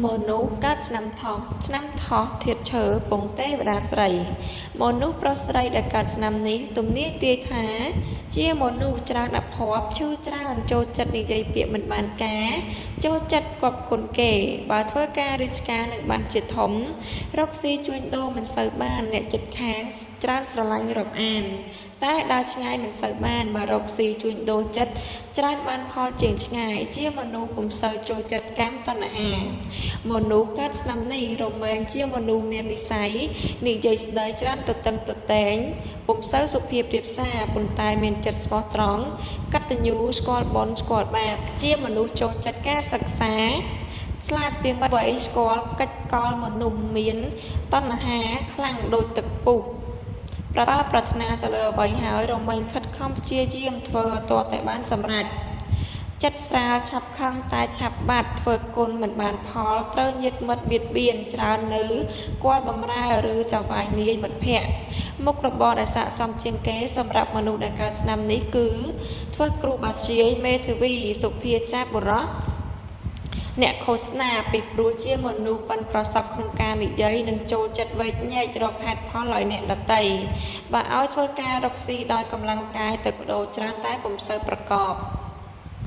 មនុស្សកើតឆ្នាំថោះឆ្នាំថោះធាតុឈើពងទេវតាស្រីមនុស្សប្រុសស្រីដែលកើតឆ្នាំនេះទំនាយទាយថាជាមនុស្សច្រើនអភ័ព្វឈឺច្រើនចូលចិត្តនិយាយពាក្យមិនបានការចូលចិត្តគប់គុណគេបើធ្វើការរាជការនឹងបានជាធំរកស៊ីជួញដូរមិនសូវបានអ្នកចិត្តខាងច្រើនស្រឡាញ់រាប់អានតែដើរឆ្ងាយមិនសូវបានបើរកស៊ីជួញដូរចិត្តច្រើនបានផលជាងឆ្ងាយជាមនុស្សពុំសូវចូលចិត្តកម្មតណ្ហាមនុស្សកើតឆ្នាំនេះរមែងជាមនុស្សមាននិស្ស័យនិយាយស្ដីច្រើនទទឹងទតែងពុំសូវសុភាពរាបសារប៉ុន្តែមានចិត្តស្មោះត្រង់កតញ្ញូស្គាល់បុណ្យស្គាល់បាបជាមនុស្សចូលចិត្តការសិក្សាស្លាតពីអ្វីស្គាល់កិច្ចកលមនុស្សមានតណ្ហាខ្លាំងដូចទឹកពុះប្រាថ្នាទៅលើអ្វីហើយរមែងខិតខំព្យាយាមធ្វើឲ្យទាល់តែបានសម្រេចចិត្តស្រាលឆាប់ខឹងតែឆាប់បាត់ធ្វើគុណមិនបានផលត្រូវញាតិមិត្តបៀតបៀនច្រើននៅគាត់បំរើឬចៅវាយនាយមិត្តភ័ក្តិមុខរបរដែលស័ក្តិសមជាងគេសម្រាប់មនុស្សដែលកើតឆ្នាំនេះគឺធ្វើគ្រូបាធ្យាយមេធាវីសុភាចាបុរសអ្នកឃោសនាពីព្រោះជាមនុស្សប៉ិនប្រសពក្នុងការនិយាយនិងចូលចិត្តវែកញែករកហេតុផលឲ្យអ្នកដតីបើឲ្យធ្វើការរកស៊ីដោយកម្លាំងកាយទឹកបដូរច្រើនតែពុំសូវប្រកប